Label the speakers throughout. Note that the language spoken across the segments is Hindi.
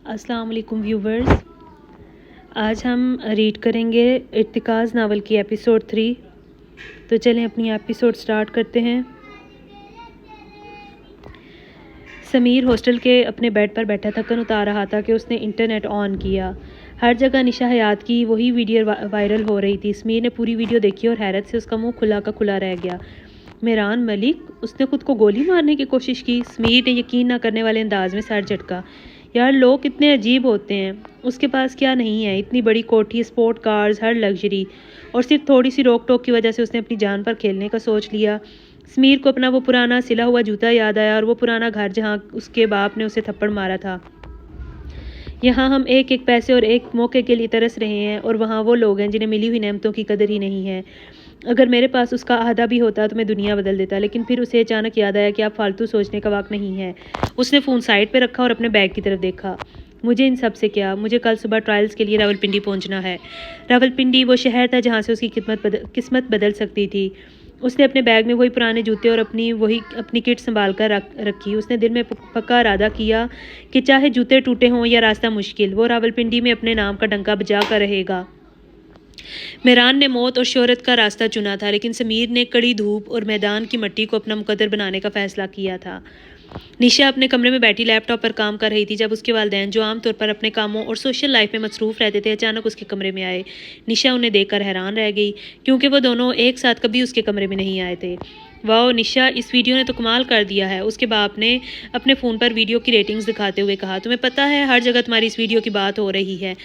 Speaker 1: अस्सलाम वालेकुम व्यूवर्स। आज हम रीड करेंगे इर्तिकाज़ नावल की एपिसोड 3। तो चलें अपनी एपिसोड स्टार्ट करते हैं। समीर हॉस्टल के अपने बेड पर बैठा थकन उतार रहा था कि उसने इंटरनेट ऑन किया। हर जगह निशा हयात की वही वीडियो वायरल हो रही थी। समीर ने पूरी वीडियो देखी और हैरत से उसका मुंह खुला का खुला रह गया। मेहरान मलिक, उसने खुद को गोली मारने की कोशिश की। समीर ने यकीन न करने वाले अंदाज में सर झटका। यार, लोग कितने अजीब होते हैं। उसके पास क्या नहीं है, इतनी बड़ी कोठी, स्पोर्ट कार्स, हर लग्जरी, और सिर्फ थोड़ी सी रोक टोक की वजह से उसने अपनी जान पर खेलने का सोच लिया। समीर को अपना वो पुराना सिला हुआ जूता याद आया और वो पुराना घर जहाँ उसके बाप ने उसे थप्पड़ मारा था। यहाँ हम एक एक पैसे और एक मौके के लिए तरस रहे हैं, और वहाँ वो लोग हैं जिन्हें मिली हुई नेमतों की कदर ही नहीं है। अगर मेरे पास उसका आधा भी होता तो मैं दुनिया बदल देता, लेकिन फिर उसे अचानक याद आया कि आप फालतू सोचने का वक्त नहीं है। उसने फ़ोन साइड पर रखा और अपने बैग की तरफ देखा। मुझे इन सब से क्या, मुझे कल सुबह ट्रायल्स के लिए रावलपिंडी पहुंचना है। रावलपिंडी वो शहर था जहां से उसकी किस्मत बदल सकती थी। उसने अपने बैग में वही पुराने जूते और अपनी किट संभाल कर रखी। उसने दिल में पक्का इरादा किया कि चाहे जूते टूटे हों या रास्ता मुश्किल, वो रावलपिंडी में अपने नाम का डंका बजा कर रहेगा। मेहरान ने मौत और शोहरत का रास्ता चुना था, लेकिन समीर ने कड़ी धूप और मैदान की मिट्टी को अपना मुकद्दर बनाने का फैसला किया था। निशा अपने कमरे में बैठी लैपटॉप पर काम कर रही थी जब उसके वालिदैन, जो आमतौर पर अपने कामों और सोशल लाइफ में मसरूफ़ रहते थे, अचानक उसके कमरे में आए। निशा उन्हें देखकर हैरान रह गई, क्योंकि वो दोनों एक साथ कभी उसके कमरे में नहीं आए थे। वाह निशा, इस वीडियो ने तो कमाल कर दिया है, उसके बाप ने अपने फ़ोन पर वीडियो की रेटिंग्स दिखाते हुए कहा। तुम्हें पता है, हर जगह तुम्हारी इस वीडियो की बात हो रही है,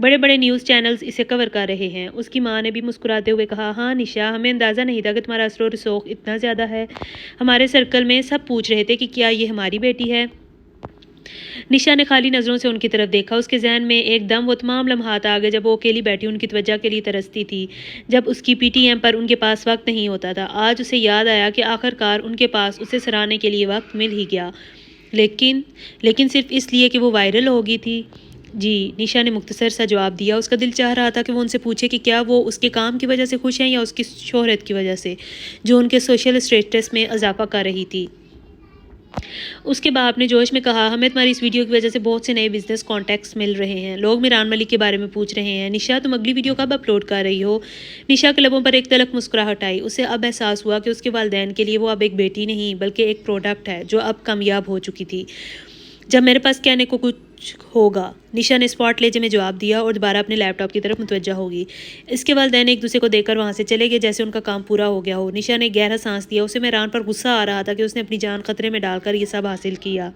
Speaker 1: बड़े बड़े न्यूज़ चैनल्स इसे कवर कर रहे हैं। उसकी माँ ने भी मुस्कुराते हुए कहा, हाँ निशा, हमें अंदाज़ा नहीं था कि तुम्हारा असर और शौक इतना ज़्यादा है। हमारे सर्कल में सब पूछ रहे थे कि क्या ये हमारी बेटी है। निशा ने खाली नज़रों से उनकी तरफ देखा। उसके जहन में एकदम वो तमाम लम्हात आ गए जब वो अकेली बैठी उनकी तवज्जो के लिए तरसती थी, जब उसकी पीटीएम पर उनके पास वक्त नहीं होता था। आज उसे याद आया कि आखिरकार उनके पास उसे सराहने के लिए वक्त मिल ही गया, लेकिन सिर्फ इसलिए कि वो वायरल हो गई थी। जी, निशा ने मुख्तसर सा जवाब दिया। उसका दिल चाह रहा था कि वो उनसे पूछे कि क्या वो उसके काम की वजह से खुश हैं या उसकी शोहरत की वजह से, जो उनके सोशल स्टेटस में इजाफा कर रही थी। उसके बाप ने जोश में कहा, हमें तुम्हारी इस वीडियो की वजह से बहुत से नए बिजनेस कॉन्टैक्ट्स मिल रहे हैं। लोग मेहरान मलिक के बारे में पूछ रहे हैं। निशा, तुम अगली वीडियो कब अपलोड कर रही हो? निशा के लबों पर एक तलक मुस्कुराहट आई। उसे अब एहसास हुआ कि उसके वालिदैन के लिए वो अब एक बेटी नहीं बल्कि एक प्रोडक्ट है जो अब कामयाब हो चुकी थी। जब मेरे पास कहने को कुछ होगा, निशा ने स्पॉट लेजे में जवाब दिया और दोबारा अपने लैपटॉप की तरफ मुतवज्जा होगी। इसके वालिदैन एक दूसरे को देखकर वहाँ से चले गए जैसे उनका काम पूरा हो गया हो। निशा ने गहरा सांस दिया। उसे मेहरान पर गुस्सा आ रहा था कि उसने अपनी जान खतरे में डालकर ये सब हासिल किया,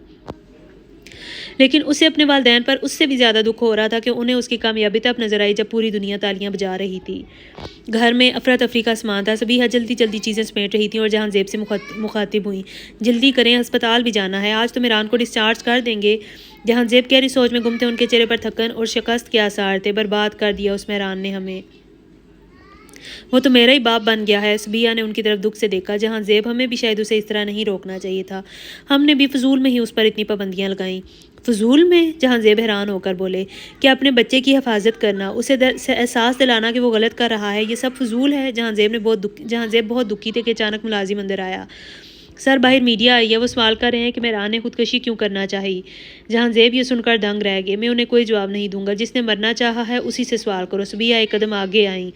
Speaker 1: लेकिन उसे अपने वालिदैन पर उससे भी ज़्यादा दुख हो रहा था कि उन्हें उसकी कामयाबी तब नजर आई जब पूरी दुनिया तालियां बजा रही थी। घर में अफरा तफरी का सामान था। सभी जल्दी जल्दी चीज़ें समेट रही थी और जहां जेब से मुखातिब हुई, जल्दी करें, अस्पताल भी जाना है, आज तो मेहरान को डिस्चार्ज कर देंगे। जहां जेब गहरी सोच में गुम थे, उनके चेहरे पर थकन और शिकस्त के आसार थे। बर्बाद कर दिया उस मेहरान ने हमें, वो तो मेरा ही बाप बन गया है। सबिया ने उनकी तरफ दुख से देखा। जहां जेब, हमें भी शायद उसे इस तरह नहीं रोकना चाहिए था, हमने भी फजूल में ही उस पर इतनी पाबंदियां लगाईं। फजूल में? जहां जेब हैरान होकर बोले, कि अपने बच्चे की हिफाजत करना, उसे एहसास दिलाना कि वो गलत कर रहा है, ये सब फजूल है। जहां जेब बहुत दुखी थे कि अचानक मुलाजिम अंदर आया। सर, बाहर मीडिया आई है, वो सवाल कर रहे हैं कि मेहरान ने खुदकशी क्यों करना चाहिए। जहां जेब ये सुनकर दंग रह गए। मैं उन्हें कोई जवाब नहीं दूंगा, जिसने मरना चाहा है उसी से सवाल करो। सबिया एक कदम आगे आई।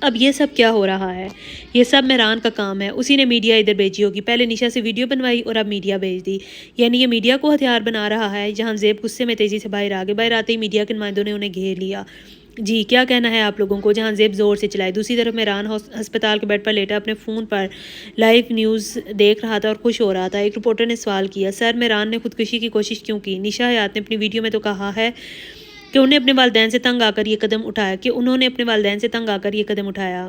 Speaker 1: अब ये सब क्या हो रहा है? ये सब मेहरान का काम है, उसी ने मीडिया इधर भेजी होगी। पहले निशा से वीडियो बनवाई और अब मीडिया भेज दी, यानी ये मीडिया को हथियार बना रहा है। जहां जेब गुस्से में तेजी से बाहर आ गए। बाहर आते ही मीडिया के नुमाइंदों ने उन्हें घेर लिया। जी, क्या कहना है आप लोगों को? जहां जेब जोर से चिल्लाए। दूसरी तरफ मेहरान अस्पताल के बेड पर लेटा अपने फ़ोन पर लाइव न्यूज़ देख रहा था और खुश हो रहा था। एक रिपोर्टर ने सवाल किया, सर, मेहरान ने खुदकुशी की कोशिश क्यों की? निशा हयात ने अपनी वीडियो में तो कहा है कि उन्होंने अपने वालिदैन से तंग आकर ये कदम उठाया।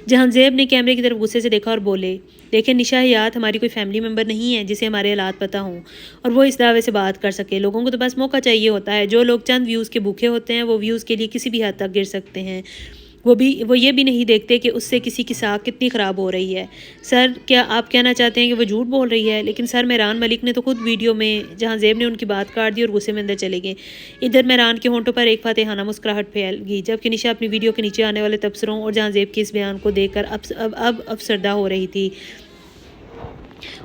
Speaker 1: जहां जेब ने कैमरे की तरफ गुस्से से देखा और बोले, देखें निशा हयात हमारी कोई फैमिली मेम्बर नहीं है जिसे हमारे हालात पता हों और वो इस दावे से बात कर सके। लोगों को तो बस मौका चाहिए होता है। जो लोग चंद व्यूज़ के भूखे होते हैं, वो व्यूज़ के लिए किसी भी हद तक गिर सकते हैं। वो ये भी नहीं देखते कि उससे किसी की साख कितनी ख़राब हो रही है। सर, क्या आप कहना चाहते हैं कि वो झूठ बोल रही है? लेकिन सर, मेहरान मलिक ने तो खुद वीडियो में, जहां जेब ने उनकी बात काट दी और गुस्से में अंदर चले गए। इधर मेहरान के होंठों पर एक फातेहाना मुस्कुराहट फैल गई, जबकि निशा अपनी वीडियो के नीचे आने वाले तबसरों और जहां जेब के इस बयान को देखकर अब अफसरदा हो रही थी।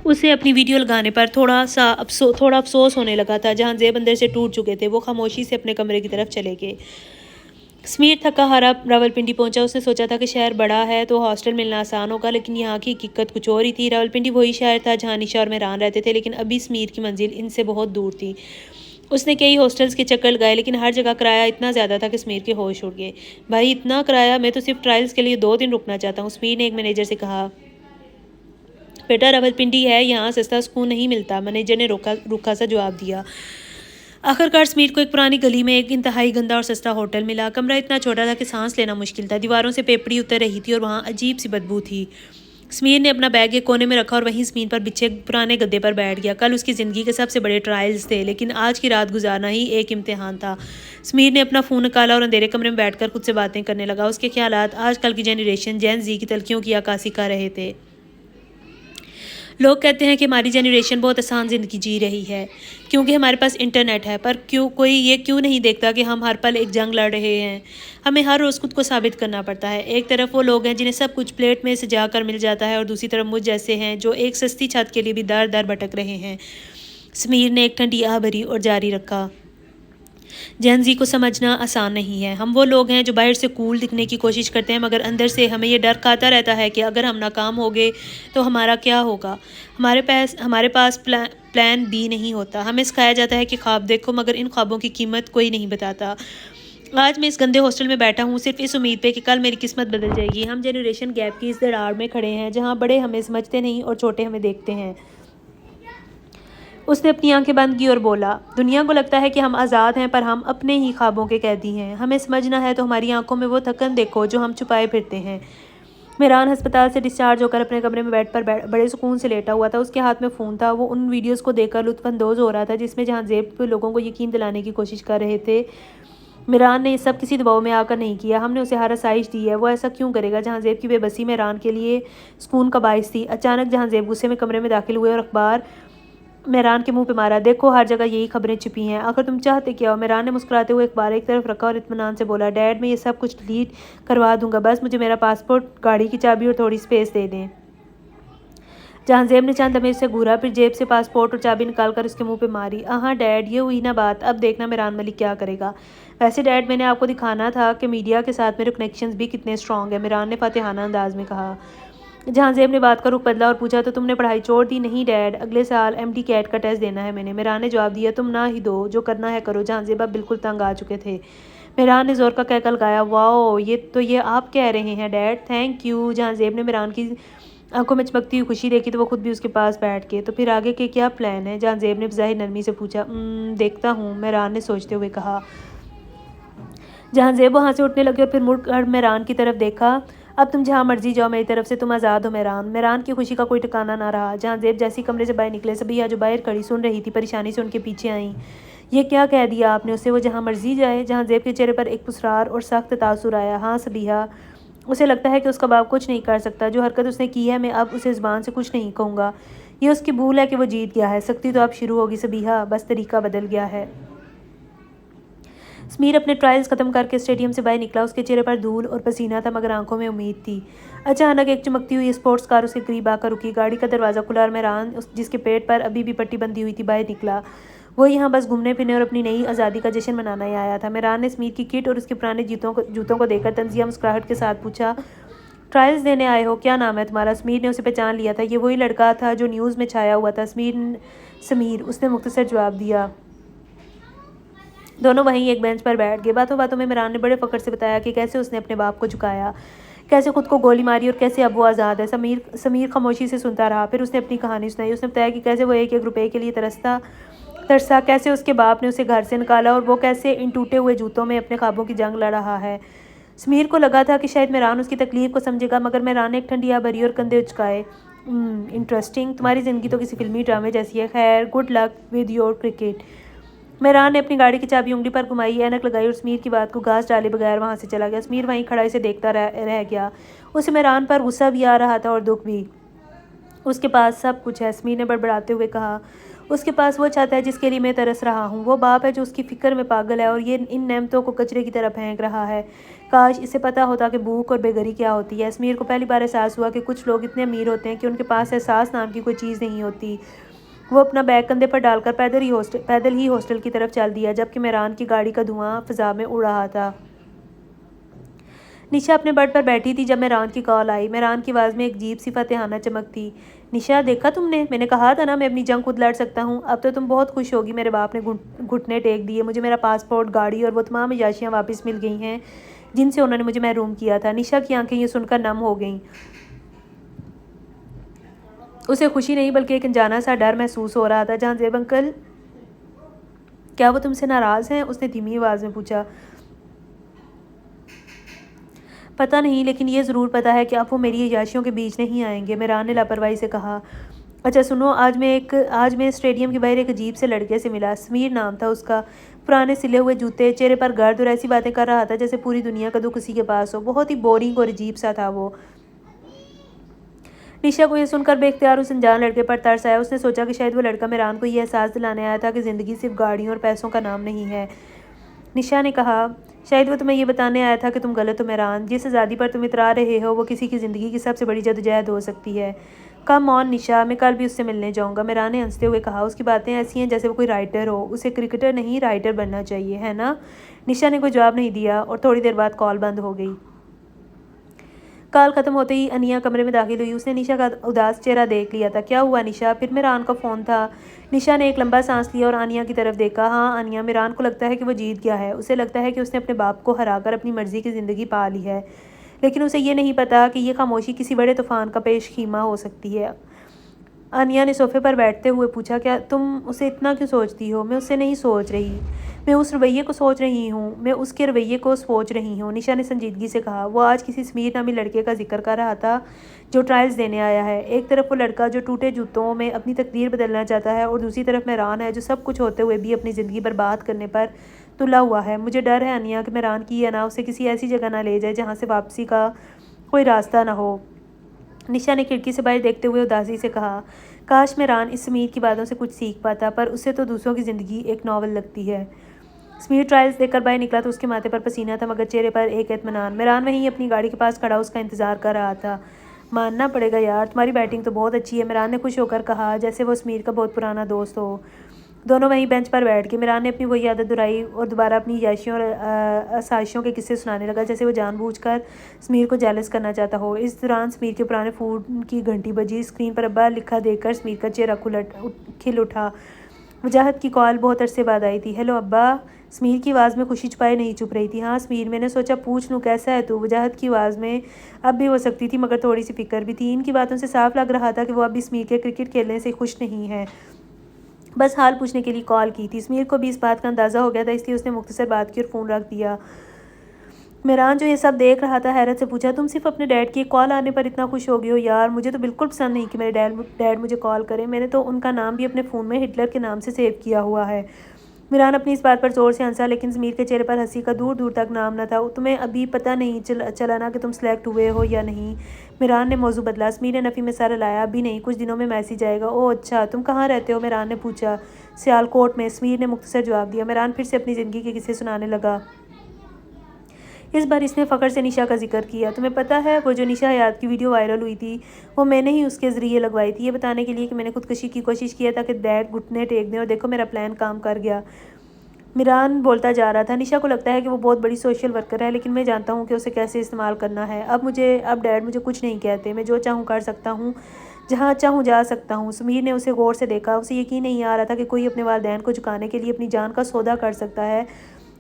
Speaker 1: उसे अपनी वीडियो लगाने पर थोड़ा अफसोस होने लगा था। जहांजेब अंदर से टूट चुके थे। वो खामोशी से अपने कमरे की तरफ चले गए। समीर थका हारा रावलपिंडी पहुंचा। उसने सोचा था कि शहर बड़ा है तो हॉस्टल मिलना आसान होगा, लेकिन यहाँ की हकीकत कुछ और ही थी। रावलपिंडी वही शहर था जहाँ निशा और मेहरान रहते थे, लेकिन अभी समीर की मंजिल इनसे बहुत दूर थी। उसने कई हॉस्टल्स के चक्कर लगाए, लेकिन हर जगह किराया इतना ज़्यादा था कि समीर के होश उड़ गए। भाई इतना किराया, मैं तो सिर्फ ट्रायल्स के लिए 2 दिन रुकना चाहता हूँ, समीर ने एक मैनेजर से कहा। बेटा रावलपिंडी है, यहाँ सस्ता सुकून नहीं मिलता, मैनेजर ने रूखा सा जवाब दिया। आखिरकार समीर को एक पुरानी गली में एक इंतहाई गंदा और सस्ता होटल मिला। कमरा इतना छोटा था कि सांस लेना मुश्किल था। दीवारों से पेपड़ी उतर रही थी और वहाँ अजीब सी बदबू थी। समीर ने अपना बैग एक कोने में रखा और वहीं ज़मीन पर बिछे पुराने गद्दे पर बैठ गया। कल उसकी ज़िंदगी के सबसे बड़े ट्रायल्स थे, लेकिन आज की रात गुजारना ही एक इम्तिहान था। समीर ने अपना फ़ोन निकाला और अंधेरे कमरे में बैठकर खुद से बातें करने लगा। उसके ख्यालात आजकल की जनरेशन जेन ज़ी की तलखियों की अक्कासी कर रहे थे। लोग कहते हैं कि हमारी जनरेशन बहुत आसान ज़िंदगी जी रही है क्योंकि हमारे पास इंटरनेट है, पर कोई ये क्यों नहीं देखता कि हम हर पल एक जंग लड़ रहे हैं। हमें हर रोज़ खुद को साबित करना पड़ता है। एक तरफ वो लोग हैं जिन्हें सब कुछ प्लेट में सजा कर मिल जाता है, और दूसरी तरफ मुझ जैसे हैं जो एक सस्ती छत के लिए भी दर दर भटक रहे हैं। समीर ने एक ठंडी आह भरी और जारी रखा। जेन-ज़ी को समझना आसान नहीं है। हम वो लोग हैं जो बाहर से कूल दिखने की कोशिश करते हैं, मगर अंदर से हमें ये डर खाता रहता है कि अगर हम नाकाम हो गए तो हमारा क्या होगा। हमारे पास प्लान बी नहीं होता। हमें सिखाया जाता है कि ख्वाब देखो, मगर इन ख्वाबों की कीमत कोई नहीं बताता। आज मैं इस गंदे हॉस्टल में बैठा हूँ सिर्फ इस उम्मीद पे कि कल मेरी किस्मत बदल जाएगी। हम जनरेशन गैप की इस दरार में खड़े हैं जहाँ बड़े हमें समझते नहीं और छोटे हमें देखते हैं। उसने अपनी आंखें बंद की और बोला, दुनिया को लगता है कि हम आज़ाद हैं, पर हम अपने ही ख्वाबों के कैदी हैं। हमें समझना है तो हमारी आंखों में वो थकन देखो जो हम छुपाए फिरते हैं। मेहरान अस्पताल से डिस्चार्ज होकर अपने कमरे में बेड पर बड़े सुकून से लेटा हुआ था। उसके हाथ में फ़ोन था। वो उन वीडियोस को देखकर लुत्फ़अंदोज़ हो रहा था जिसमें जहांजेब लोगों को यकीन दिलाने की कोशिश कर रहे थे। मेहरान ने ये सब किसी दबाव में आकर नहीं किया। हमने उसे हर आसाइश दी है। वो ऐसा क्यों करेगा? जहांजेब की बेबसी मेहरान के लिए सुकून का बाइस थी। अचानक जहांजेब गुस्से में कमरे में दाखिल हुए और अखबार मेहरान के मुंह पे मारा। देखो हर जगह यही खबरें छिपी हैं, आखिर तुम चाहते क्या हो? मेहरान ने मुस्कुराते हुए अखबार एक तरफ रखा और इत्मीनान से बोला, डैड मैं ये सब कुछ डिलीट करवा दूंगा, बस मुझे मेरा पासपोर्ट, गाड़ी की चाबी और थोड़ी स्पेस दे दें। जहांजेब ने चंद लम्हे से घूरा, फिर जेब से पासपोर्ट और चाबी निकालकर उसके मुंह पे मारी। हाँ डैड, ये हुई ना बात, अब देखना मेहरान मलिक क्या करेगा। वैसे डैड मैंने आपको दिखाना था कि मीडिया के साथ मेरे कनेक्शंस भी कितने स्ट्रॉन्ग है, मेहरान ने फातिहाना अंदाज में कहा। जहांजेब ने बात का रुख बदला और पूछा, तो तुमने पढ़ाई छोड़ दी? नहीं डैड, अगले साल MD कैट का टेस्ट देना है मैंने। मेहरान ने जवाब दिया, तुम ना ही दो, जो करना है करो। जहांजेब अब बिल्कुल तंग आ चुके थे। मेहरान ने जोर का कहकर लगाया, वाओ ये आप कह रहे हैं डैड, थैंक यू। जहांजेब ने मेहरान की आंखों में चमकती हुई खुशी देखी तो वो खुद भी उसके पास बैठ गए। तो फिर आगे के क्या प्लान है? जहांजेब ने बज़ाहिर नरमी से पूछा। देखता हूँ, मेहरान ने सोचते हुए कहा। जहांजेब वहाँ से उठने लगे और फिर मुड़कर मेहरान की तरफ देखा। अब तुम जहाँ मर्जी जाओ, मेरी तरफ से तुम आज़ाद हो मेहरान। मेहरान की खुशी का कोई ठिकाना ना रहा। जहांजेब जैसी कमरे से बाहर निकले, सबिया जो बाहर खड़ी सुन रही थी परेशानी से उनके पीछे आई। ये क्या कह दिया आपने उसे? वो जहाँ मर्जी जाए? जहांजेब के चेहरे पर एक पुसरार और सख्त तासुर आया। हाँ सबिया, उसे लगता है कि उसका बाप कुछ नहीं कर सकता। जो हरकत उसने की है, मैं अब उसे ज़बान से कुछ नहीं कहूँगा। ये उसकी भूल है कि वो जीत गया है। सख्ती तो अब शुरू होगी सबिया, बस तरीका बदल गया है। समीर अपने ट्रायल्स ख़त्म करके स्टेडियम से बाहर निकला। उसके चेहरे पर धूल और पसीना था, मगर आंखों में उम्मीद थी। अचानक एक चमकती हुई स्पोर्ट्स कार उसके करीब आकर रुकी। गाड़ी का दरवाज़ा खुला और मेहरान, जिसके पेट पर अभी भी पट्टी बंधी हुई थी, बाहर निकला। वो यहाँ बस घूमने फिरने और अपनी नई आज़ादी का जश्न मनाना ही आया था। मेहरान ने समीर की किट और उसके पुराने जूतों को देखकर तंजिया मुस्कुराहट के साथ पूछा, ट्रायल्स देने आए हो? क्या नाम है तुम्हारा? समीर ने उसे पहचान लिया था। ये वही लड़का था जो न्यूज़ में छाया हुआ था। समीर, उसने मुख्तसर जवाब दिया। दोनों वहीं एक बेंच पर बैठ गए। बातों बातों में मेहरान ने बड़े फ़ख्र से बताया कि कैसे उसने अपने बाप को झुकाया, कैसे खुद को गोली मारी और कैसे अब वो आज़ाद है। समीर खामोशी से सुनता रहा। फिर उसने अपनी कहानी सुनाई। उसने बताया कि कैसे वो एक रुपये के लिए तरसा, कैसे उसके बाप ने उसे घर से निकाला और वो कैसे इन टूटे हुए जूतों में अपने ख्वाबों की जंग लड़ रहा है। समीर को लगा था कि शायद मेहरान उसकी तकलीफ़ को समझेगा, मगर मेहरान ने एक ठंडी आह भरी और कंधे उचकाए। इंटरेस्टिंग, तुम्हारी ज़िंदगी तो किसी फिल्मी ड्रामे जैसी है। खैर, good luck with your cricket. Mehran ने अपनी गाड़ी की चाबी उंगली पर घुमाई, ऐनक लगाई और समीर की बात को घास डाले बगैर वहाँ से चला गया। समीर वहीं खड़ा इसे देखता रह गया। उसे मेहरान पर गुस्सा भी आ रहा था और दुख भी। उसके पास सब कुछ है, समीर ने बड़बड़ाते हुए कहा, उसके पास वो छत है जिसके लिए मैं तरस रहा हूँ, वो बाप है जो उसकी फ़िक्र में पागल है और ये इन नेमतों को कचरे की तरह फेंक रहा है। काश इसे पता होता कि भूख और बेघरी क्या होती है। समीर को पहली बार एहसास हुआ कि कुछ लोग इतने अमीर होते हैं कि उनके पास एहसास नाम की कोई चीज़ नहीं होती। वो अपना बैग कंधे पर डालकर पैदल ही हॉस्टल की तरफ चल दिया, जबकि मेहरान की गाड़ी का धुआं फ़िज़ा में उड़ रहा था। निशा अपने बेड पर बैठी थी जब मेहरान की कॉल आई। मेहरान की आवाज़ में एक अजीब सी फतेहाना चमक थी। निशा, देखा तुमने? मैंने कहा था ना मैं अपनी जंग खुद लड़ सकता हूँ। अब तो तुम बहुत खुश होगी। मेरे बाप ने घुटने टेक दिए। मुझे मेरा पासपोर्ट, गाड़ी और वो तमाम अयाशियाँ वापस मिल गई हैं जिनसे उन्होंने मुझे महरूम किया था। निशा की आंखें ये सुनकर नम हो गईं। उसे खुशी नहीं बल्कि एक अनजाना सा डर महसूस हो रहा था। जहांजेब अंकल, क्या वो तुमसे नाराज़ हैं? उसने धीमी आवाज़ में पूछा। पता नहीं, लेकिन ये ज़रूर पता है कि अब वो मेरी अय्याशियों के बीच नहीं आएंगे। मेहरान ने लापरवाही से कहा। अच्छा सुनो, आज मैं स्टेडियम के बाहर एक अजीब से लड़के से मिला। समीर नाम था उसका। पुराने सिले हुए जूते, चेहरे पर गर्द और ऐसी बातें कर रहा था जैसे पूरी दुनिया का दुख उसी के पास हो। बहुत ही बोरिंग और अजीब सा था वो। निशा को यह सुनकर बेख्तियार उस अनजान लड़के पर तरस आया। उसने सोचा कि शायद वो लड़का मेहरान को यह एहसास दिलाने आया था कि ज़िंदगी सिर्फ गाड़ियों और पैसों का नाम नहीं है। निशा ने कहा, शायद वो तुम्हें ये बताने आया था कि तुम गलत हो मेहरान। जिस आज़ादी पर तुम इतरा रहे हो वो किसी की ज़िंदगी की सबसे बड़ी जदोजहद हो सकती है। कम ऑन निशा, मैं कल भी उससे मिलने जाऊँगा। मेहरान ने हंसते हुए कहा। उसकी बातें ऐसी हैं जैसे वो कोई राइटर हो। उसे क्रिकेटर नहीं राइटर बनना चाहिए, है ना? निशा ने कोई जवाब नहीं दिया और थोड़ी देर बाद कॉल बंद हो गई। कॉल ख़त्म होते ही अनिया कमरे में दाखिल हुई। उसने निशा का उदास चेहरा देख लिया था। क्या हुआ निशा? फिर मेहरान का फ़ोन था। निशा ने एक लंबा सांस लिया और आनिया की तरफ देखा। हाँ आनिया, मेहरान को लगता है कि वो जीत गया है। उसे लगता है कि उसने अपने बाप को हराकर अपनी मर्ज़ी की ज़िंदगी पा ली है, लेकिन उसे ये नहीं पता कि ये खामोशी किसी बड़े तूफ़ान का पेश ख़ीमा हो सकती है। आनिया ने सोफे पर बैठते हुए पूछा, क्या तुम उसे इतना क्यों सोचती हो? मैं उससे नहीं सोच रही, मैं उस रवैये को सोच रही हूँ, मैं उसके रवैये को सोच रही हूँ। निशा ने संजीदगी से कहा। वो आज किसी समीर नामी लड़के का जिक्र कर रहा था जो ट्रायल्स देने आया है। एक तरफ वो लड़का जो टूटे जूतों में अपनी तकदीर बदलना चाहता है और दूसरी तरफ मेहरान है जो सब कुछ होते हुए भी अपनी ज़िंदगी बर्बाद करने पर तुला हुआ है। मुझे डर है अनिया कि मेहरान की यह ना उसे किसी ऐसी जगह ना ले जाए जहाँ से वापसी का कोई रास्ता ना हो। निशा ने खिड़की से बाहर देखते हुए उदासी से कहा। काश मेहरान इस समीर की बातों से कुछ सीख पाता, पर उससे तो दूसरों की ज़िंदगी एक नावल लगती है। समीर ट्रायल्स देखकर बाहर निकला तो उसके माथे पर पसीना था, मगर चेहरे पर एक इत्मीनान। मेहरान वहीं अपनी गाड़ी के पास खड़ा उसका इंतज़ार कर रहा था। मानना पड़ेगा यार, तुम्हारी बैटिंग तो बहुत अच्छी है, मेहरान ने खुश होकर कहा, जैसे वो समीर का बहुत पुराना दोस्त हो। दोनों वहीं बेंच पर बैठ के मेहरान ने अपनी वही आदत दोहराई और दोबारा अपनी याशियों और आसाइशों के किस्से सुनाने लगा, जैसे वो जानबूझकर समीर को जेलस करना चाहता हो। इस दौरान समीर के पुराने फ़ोन की घंटी बजी। स्क्रीन पर अब्बा लिखा देखकर समीर का चेहरा खिल उठा। वजाहत की कॉल बहुत अरसे बाद आई थी। हेलो अब्बा। समीर की आवाज़ में खुशी छुपाए नहीं चुप रही थी। हाँ समीर, मैंने सोचा पूछ लूँ कैसा है तू। वजाहत की आवाज़ में अब भी हो सकती थी मगर थोड़ी सी फिक्र भी थी। इनकी बातों से साफ लग रहा था कि वो अभी समीर के क्रिकेट खेलने से खुश नहीं है, बस हाल पूछने के लिए कॉल की थी। समीर को भी इस बात का अंदाज़ा हो गया था, इसलिए उसने मुख्तसर बात की और फ़ोन रख दिया। मेहरान जो ये सब देख रहा था हैरत से पूछा, तुम सिर्फ अपने डैड की कॉल आने पर इतना खुश हो गई हो? यार मुझे तो बिल्कुल पसंद नहीं कि मेरे डैड मुझे कॉल करें। मैंने तो उनका नाम भी अपने फ़ोन में हिटलर के नाम से सेव किया हुआ है। मेहरान अपनी इस बात पर ज़ोर से हंसा, लेकिन समीर के चेहरे पर हंसी का दूर दूर तक नाम न था। तुम्हें अभी पता नहीं चला ना कि तुम सेलेक्ट हुए हो या नहीं? मेहरान ने मौजू बदला। समीर ने नफ़ी में सर हिलाया। अभी नहीं, कुछ दिनों में मैसेज आएगा। ओह अच्छा, तुम कहाँ रहते हो? मेहरान ने पूछा। सियालकोट में, समीर ने मुख्तसर जवाब दिया। मेहरान फिर से अपनी ज़िंदगी के किस्से सुनाने लगा। इस बार इसने फ़ख्र से निशा का जिक्र किया। तुम्हें पता है वो जो निशा हयात की वीडियो वायरल हुई थी वो मैंने ही उसके ज़रिए लगवाई थी, ये बताने के लिए कि मैंने खुदकशी की कोशिश किया था कि डैड घुटने टेक दें और देखो मेरा प्लान काम कर गया। मेहरान बोलता जा रहा था। निशा को लगता है कि वो बहुत बड़ी सोशल वर्कर है, लेकिन मैं जानता हूँ कि उसे कैसे इस्तेमाल करना है। अब डैड मुझे कुछ नहीं कहते, मैं जो चाहूँ कर सकता हूँ, जहाँ चाहूँ जा सकता हूँ। समीर ने उसे गौर से देखा। उसे यकीन नहीं आ रहा था कि कोई अपने वालिदैन को झुकाने के लिए अपनी जान का सौदा कर सकता है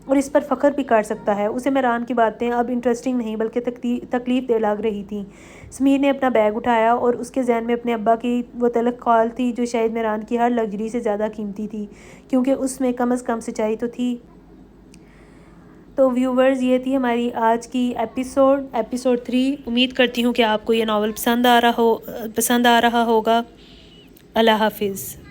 Speaker 1: और इस पर फ़ख्र भी कर सकता है। उसे मेहरान की बातें अब इंटरेस्टिंग नहीं बल्कि तकलीफ़ दे लग रही थी। समीर ने अपना बैग उठाया और उसके जहन में अपने अब्बा की वो तलख कॉल थी जो शायद मेहरान की हर लग्जरी से ज़्यादा कीमती थी, क्योंकि उसमें कम से कम सच्चाई तो थी। तो व्यूवर्स, ये थी हमारी आज की एपिसोड 3। उम्मीद करती हूँ कि आपको ये नावल पसंद आ रहा होगा। अल्लाह हाफिज़।